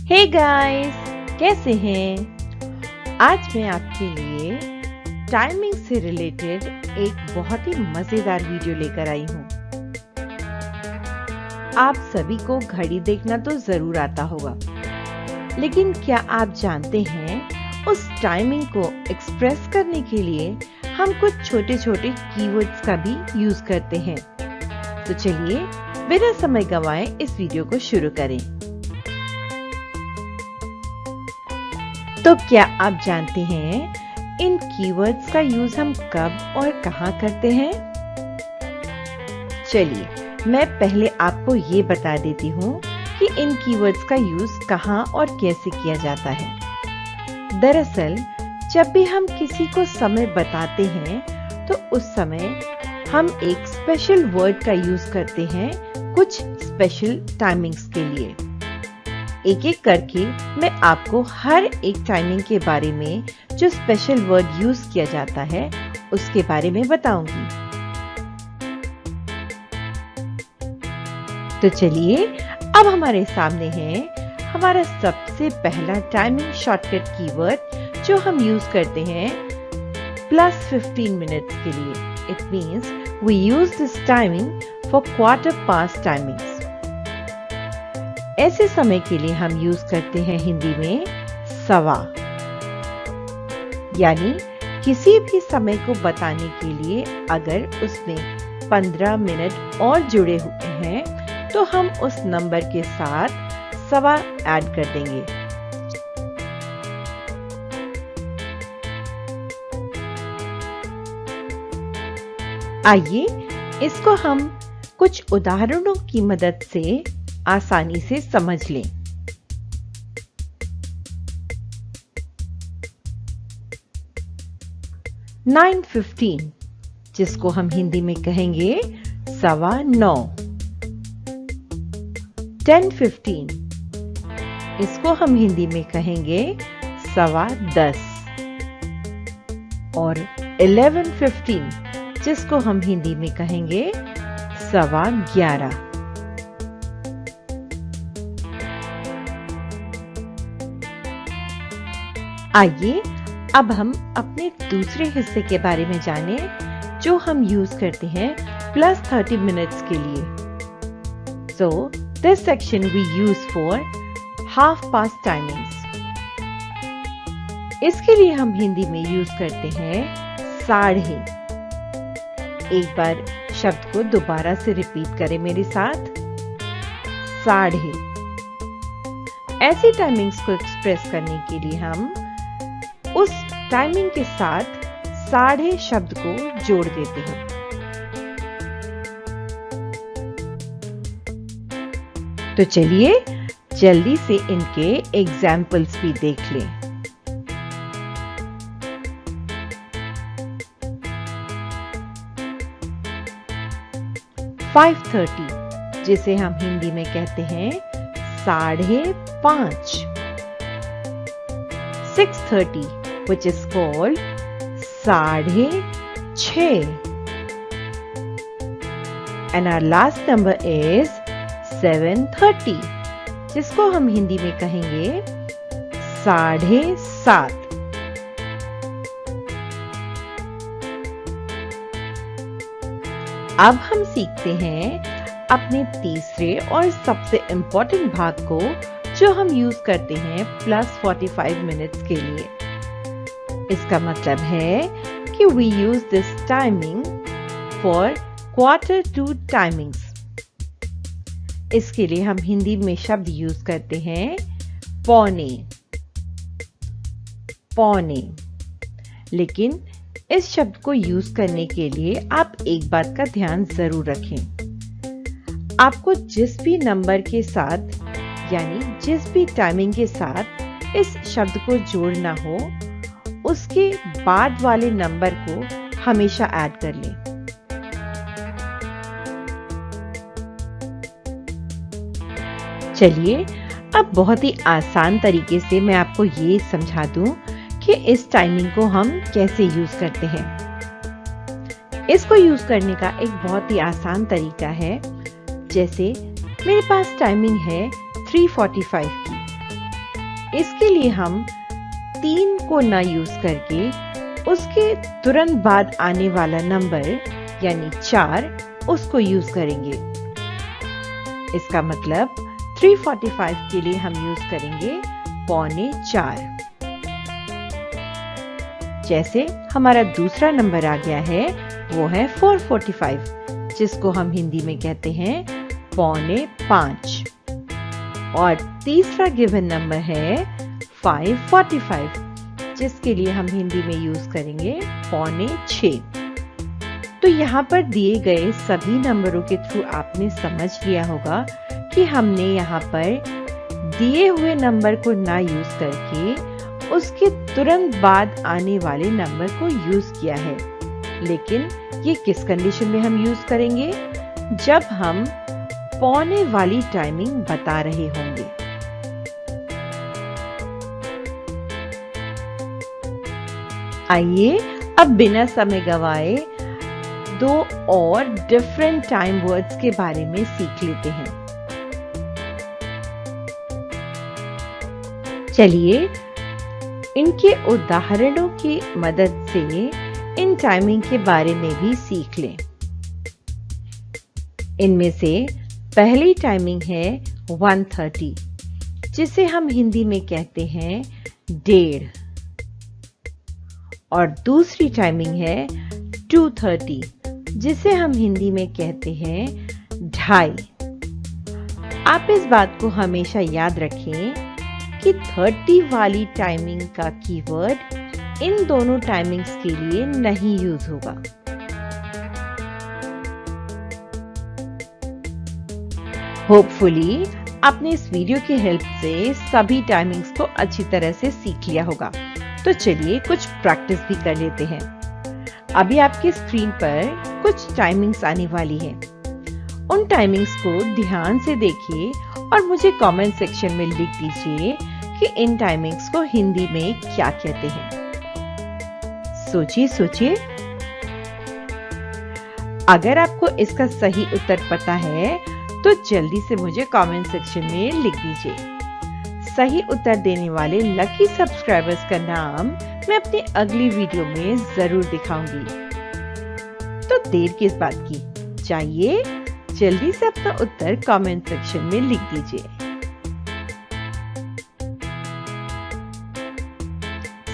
Hey guys, कैसे हैं? आज मैं आपके लिए टाइमिंग से रिलेटेड एक बहुत ही मजेदार वीडियो लेकर आई हूँ। आप सभी को घड़ी देखना तो जरूर आता होगा, लेकिन क्या आप जानते हैं उस टाइमिंग को एक्सप्रेस करने के लिए हम कुछ छोटे छोटे कीवर्ड्स का भी यूज करते हैं। तो चलिए बिना समय गंवाए इस वीडियो को शुरू करें। तो क्या आप जानते हैं इन कीवर्ड्स का यूज हम कब और कहां करते हैं? चलिए मैं पहले आपको ये बता देती हूँ कि इन कीवर्ड्स का यूज कहां और कैसे किया जाता है। दरअसल जब भी हम किसी को समय बताते हैं तो उस समय हम एक स्पेशल वर्ड का यूज करते हैं कुछ स्पेशल टाइमिंग्स के लिए। एक एक करके मैं आपको हर एक टाइमिंग के बारे में जो स्पेशल वर्ड यूज किया जाता है उसके बारे में बताऊंगी। तो चलिए अब हमारे सामने है हमारा सबसे पहला टाइमिंग शॉर्टकट कीवर्ड जो हम यूज करते हैं +15 मिनट्स के लिए। It means we use this timing for quarter past timings. ऐसे समय के लिए हम यूज करते हैं हिंदी में सवा, यानी किसी भी समय को बताने के लिए अगर उसमें 15 मिनट और जुड़े हुए हैं तो हम उस नंबर के साथ सवा ऐड कर देंगे। आइए इसको हम कुछ उदाहरणों की मदद से आसानी से समझ लें। $9:15 जिसको हम हिंदी में कहेंगे 9:15। $10:15 इसको हम हिंदी में कहेंगे 10:15। और 11:15 जिसको हम हिंदी में कहेंगे 11:15। आइए अब हम अपने दूसरे हिस्से के बारे में जानें जो हम यूज करते हैं +30 मिनट्स के लिए। So this section we use for half past timings। इसके लिए हम हिंदी में यूज करते हैं साढ़े। एक बार शब्द को दोबारा से रिपीट करें मेरे साथ, साढ़े। ऐसी टाइमिंग्स को एक्सप्रेस करने के लिए हम उस टाइमिंग के साथ साढ़े शब्द को जोड़ देते हैं। तो चलिए जल्दी से इनके एग्जाम्पल्स भी देख लें। $5:30 जिसे हम हिंदी में कहते हैं 5:30। 6:30 which is called 6:30। and our last number is 7:30 जिसको हम हिंदी में कहेंगे 7:30। अब हम सीखते हैं अपने तीसरे और सबसे इम्पोर्टेंट भाग को जो हम यूज करते हैं +45 मिनट्स के लिए। इसका मतलब है कि we use this timing for Q2 timings. इसके लिए हम हिंदी में शब्द यूज करते हैं पौने। पौने। लेकिन इस शब्द को यूज करने के लिए आप एक बात का ध्यान जरूर रखें। आपको जिस भी नंबर के साथ यानी जिस भी टाइमिंग के साथ इस शब्द को जोड़ना हो उसके बाद वाले नंबर को हमेशा ऐड कर लें। चलिए अब बहुत ही आसान तरीके से मैं आपको ये समझा दूं कि इस टाइमिंग को हम कैसे यूज करते हैं। इसको यूज करने का एक बहुत ही आसान तरीका है। जैसे मेरे पास टाइमिंग है 3:45 की, इसके लिए हम 3 को ना यूज करके उसके तुरंत बाद आने वाला नंबर यानी 4 उसको यूज करेंगे। इसका मतलब 3:45 के लिए हम यूज करेंगे 3:45। जैसे हमारा दूसरा नंबर आ गया है वो है 4:45, जिसको हम हिंदी में कहते हैं 4:45। और तीसरा गिवन नंबर है 5:45, जिसके लिए हम हिंदी में यूज करेंगे 5:45। तो यहाँ पर दिए गए सभी नंबरों के थ्रू आपने समझ लिया होगा कि हमने यहाँ पर दिए हुए नंबर को ना यूज करके उसके तुरंत बाद आने वाले नंबर को यूज किया है। लेकिन ये किस कंडीशन में हम यूज करेंगे? जब हम पौने वाली टाइमिंग बता रहे होंगे। आइए अब बिना समय गवाए 2 और डिफरेंट टाइम वर्ड्स के बारे में सीख लेते हैं। चलिए इनके उदाहरणों की मदद से इन टाइमिंग के बारे में भी सीख लें। इनमें से पहली टाइमिंग है 1:30, जिसे हम हिंदी में कहते हैं 1:30। और दूसरी टाइमिंग है 2:30, जिसे हम हिंदी में कहते हैं 2:30। आप इस बात को हमेशा याद रखें कि 30 वाली टाइमिंग का कीवर्ड इन दोनों टाइमिंग्स के लिए नहीं यूज होगा। होपफुली आपने इस वीडियो की हेल्प से सभी टाइमिंग्स को अच्छी तरह से सीख लिया होगा। तो चलिए कुछ प्रैक्टिस भी कर लेते हैं। अभी आपकी स्क्रीन पर कुछ टाइमिंग्स आने वाली हैं। उन टाइमिंग्स को ध्यान से देखिए और मुझे कमेंट सेक्शन में लिख दीजिए कि इन टाइमिंग्स को हिंदी में क्या कहते हैं। सोचिए सोचिए। अगर आपको इसका सही उत्तर पता है तो जल्दी से मुझे कमेंट सेक्शन में लिख दीजिए। सही उत्तर देने वाले लकी सब्सक्राइबर्स का नाम मैं अपनी अगली वीडियो में जरूर दिखाऊंगी। तो देर किस बात की, जाइए जल्दी से अपना उत्तर कमेंट सेक्शन में लिख दीजिए।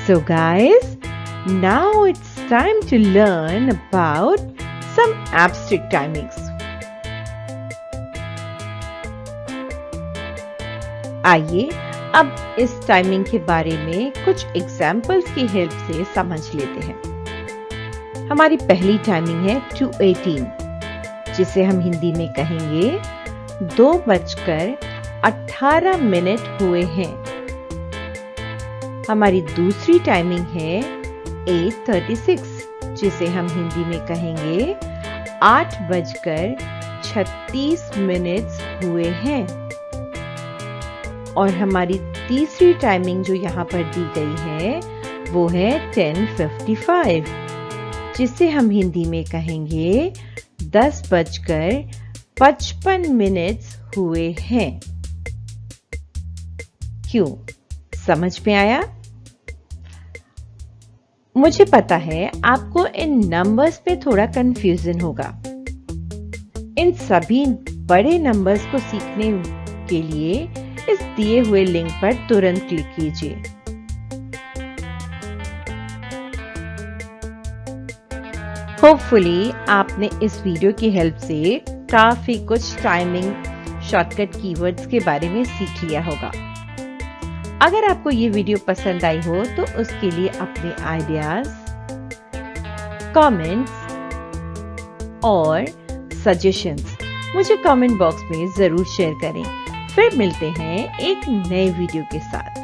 So guys, now it's time to learn about some abstract timings. आइए अब इस टाइमिंग के बारे में कुछ एग्जाम्पल्स की हेल्प से समझ लेते हैं। हमारी पहली टाइमिंग है 2:18, जिसे हम हिंदी में कहेंगे 2:18 हुए हैं। हमारी दूसरी टाइमिंग है 8:36, जिसे हम हिंदी में कहेंगे 8:36 हुए हैं। और हमारी तीसरी टाइमिंग जो यहाँ पर दी गई है वो है 10:55, जिसे हम हिंदी में कहेंगे 10:55 हुए हैं। क्यों? समझ में आया? मुझे पता है आपको इन नंबर्स पे थोड़ा कंफ्यूजन होगा। इन सभी बड़े नंबर्स को सीखने के लिए इस दिए हुए लिंक पर तुरंत क्लिक कीजिए। होपफुली आपने इस वीडियो की हेल्प से काफी कुछ टाइमिंग शॉर्टकट कीवर्ड्स के बारे में सीख लिया होगा। अगर आपको ये वीडियो पसंद आई हो तो उसके लिए अपने आइडियाज, कमेंट्स और सजेशंस मुझे कमेंट बॉक्स में जरूर शेयर करें। फिर मिलते हैं एक नए वीडियो के साथ।